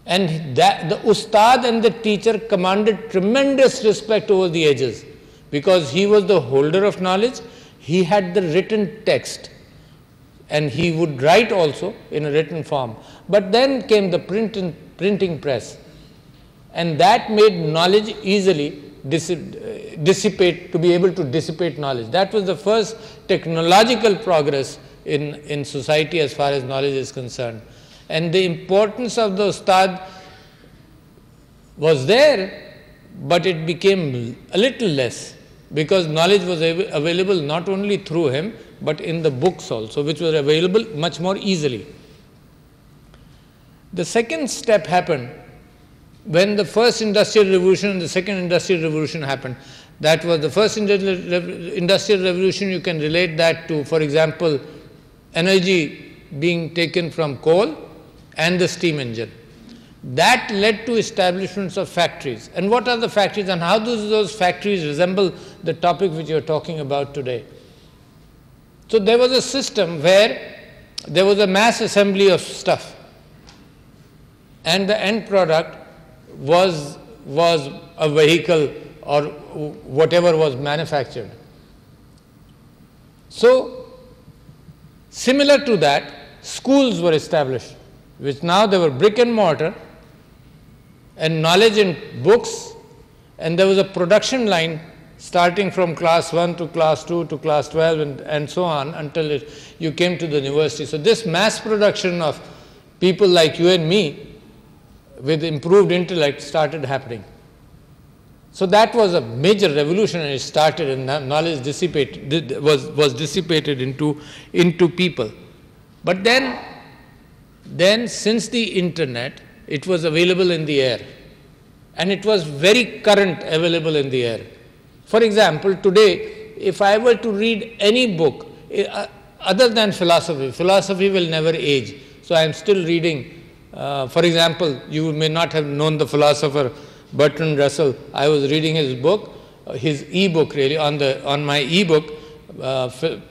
And that, the ustad and the teacher commanded tremendous respect over the ages, because he was the holder of knowledge, he had the written text, and he would write also in a written form. But then came the printing press, and that made knowledge easily dissipate, to be able to dissipate knowledge. That was the first technological progress in society as far as knowledge is concerned. And the importance of the ustad was there, but it became a little less, because knowledge was available not only through him, but in the books also, which were available much more easily. The second step happened when the first industrial revolution and the second industrial revolution happened. That was the first industrial revolution. You can relate that to, for example, energy being taken from coal and the steam engine. That led to establishments of factories. And what are the factories, and how do those factories resemble the topic which you are talking about today? So there was a system where there was a mass assembly of stuff, and the end product was a vehicle or whatever was manufactured. So similar to that, schools were established, which now they were brick and mortar, and knowledge in books, and there was a production line starting from class 1 to class 2 to class 12 and so on until you came to the university. So this mass production of people like you and me with improved intellect started happening. So that was a major revolution, and it started, and knowledge was dissipated into people. But then since the internet, it was available in the air, and it was very current available in the air. For example, today, if I were to read any book other than philosophy, philosophy will never age. So I am still reading. For example, you may not have known the philosopher Bertrand Russell. I was reading his book, his e-book really, on my e-book,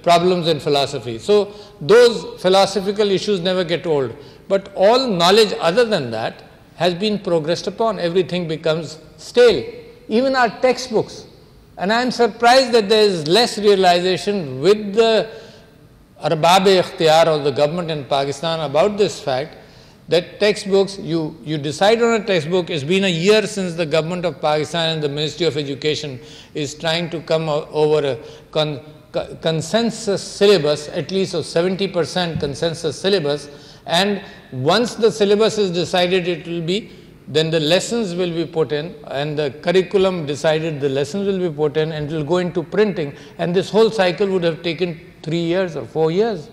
Problems in Philosophy. So those philosophical issues never get old. But all knowledge other than that has been progressed upon. Everything becomes stale, even our textbooks. And I am surprised that there is less realization with the Arbab-e-Ikhtiyar or the government in Pakistan about this fact, that textbooks, you decide on a textbook. It's been a year since the government of Pakistan and the Ministry of Education is trying to come over a consensus syllabus, at least of 70% consensus syllabus, and once the syllabus is decided, it will be, then the lessons will be put in, and the curriculum decided, the lessons will be put in, and it will go into printing, and this whole cycle would have taken 3 years or 4 years.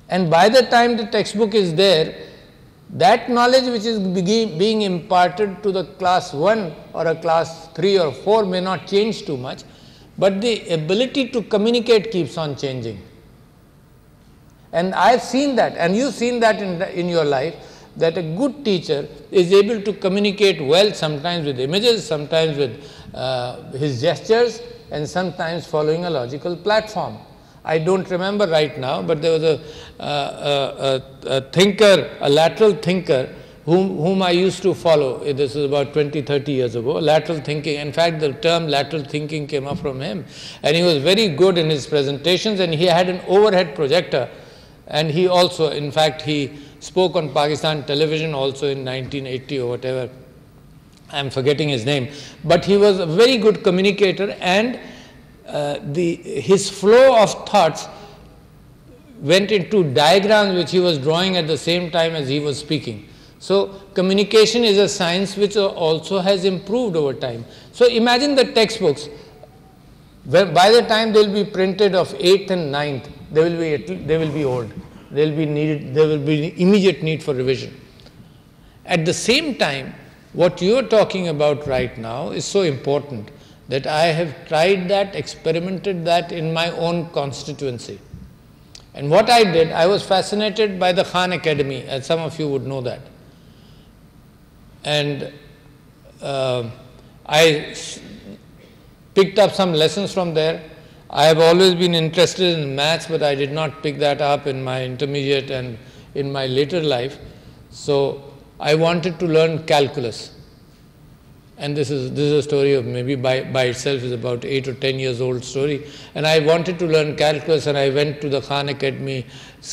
And by the time the textbook is there, that knowledge which is being imparted to the class 1 or a class 3 or 4 may not change too much, but the ability to communicate keeps on changing. And I've seen that, and you've seen that in your life, that a good teacher is able to communicate well, sometimes with images, sometimes with his gestures, and sometimes following a logical platform. I don't remember right now, but there was a thinker, a lateral thinker, whom I used to follow. This is about 20, 30 years ago, lateral thinking. In fact, the term lateral thinking came up from him. And he was very good in his presentations, and he had an overhead projector. And he also, in fact, he spoke on Pakistan television also in 1980 or whatever. I'm forgetting his name. But he was a very good communicator, and his flow of thoughts went into diagrams which he was drawing at the same time as he was speaking. So communication is a science which also has improved over time. So imagine the textbooks, where by the time they will be printed of 8th and 9th, they will be old. There will be immediate need for revision. At the same time, what you are talking about right now is so important that I have tried that, experimented that in my own constituency. And what I did, I was fascinated by the Khan Academy, as some of you would know that. And I picked up some lessons from there. I have always been interested in maths, but I did not pick that up in my intermediate and in my later life. So I wanted to learn calculus. And this is a story of maybe by itself is about 8 or 10 years old story. And I wanted to learn calculus, and I went to the Khan Academy,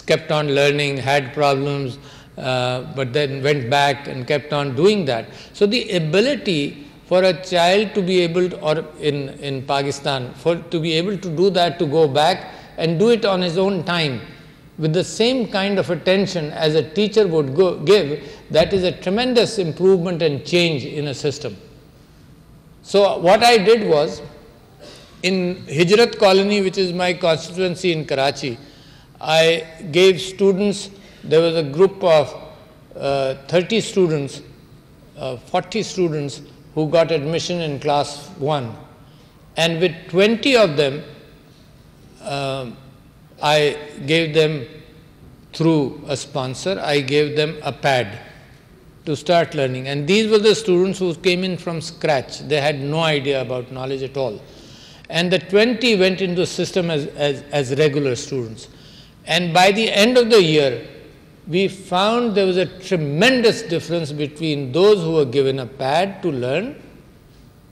kept on learning, had problems, but then went back and kept on doing that. So the ability for a child to be able to, or in Pakistan, to be able to do that, to go back and do it on his own time, with the same kind of attention as a teacher would give, that is a tremendous improvement and change in a system. So what I did was, in Hijrat colony, which is my constituency in Karachi, I gave students, there was a group of 30 students, 40 students who got admission in class 1. And with 20 of them, I gave them, through a sponsor, I gave them a pad to start learning. And these were the students who came in from scratch. They had no idea about knowledge at all. And the 20 went into the system as regular students. And by the end of the year, we found there was a tremendous difference between those who were given a pad to learn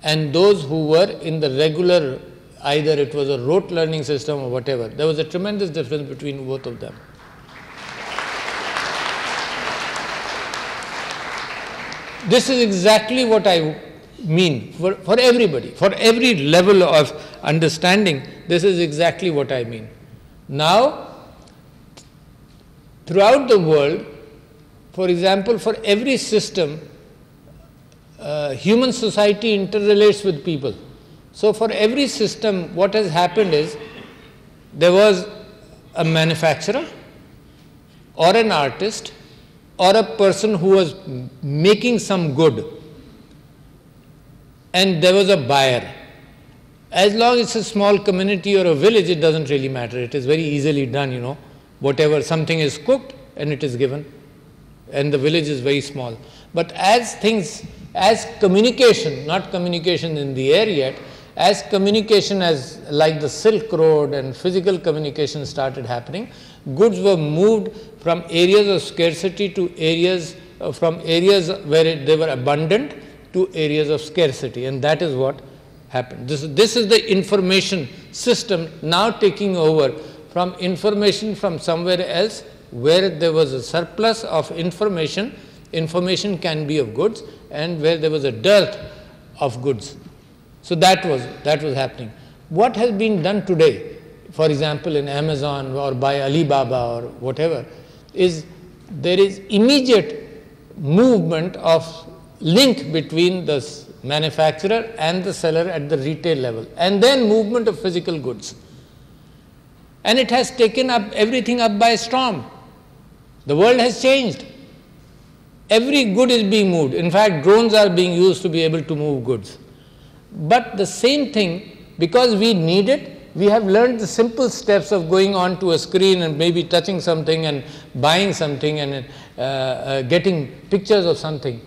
and those who were in the regular, either it was a rote learning system or whatever. There was a tremendous difference between both of them. This is exactly what I mean for everybody, for every level of understanding. This is exactly what I mean. Now, throughout the world, for example, for every system, human society interrelates with people. So for every system, what has happened is, there was a manufacturer or an artist or a person who was making some good, and there was a buyer. As long as it's a small community or a village, it doesn't really matter. It is very easily done, you know. Whatever, something is cooked and it is given, and the village is very small. But as communication, not communication in the air yet, as communication, as like the Silk Road and physical communication started happening, goods were moved from areas of scarcity to areas, from areas where they were abundant to areas of scarcity, and that is what happened. This is the information system now taking over from information from somewhere else, where there was a surplus of information. Information can be of goods, and where there was a dearth of goods. So that was happening. What has been done today, for example, in Amazon or by Alibaba or whatever, is there is immediate movement of link between the manufacturer and the seller at the retail level, and then movement of physical goods. And it has taken up everything up by storm. The world has changed. Every good is being moved. In fact, drones are being used to be able to move goods. But the same thing, because we need it, we have learned the simple steps of going on to a screen and maybe touching something and buying something and getting pictures of something.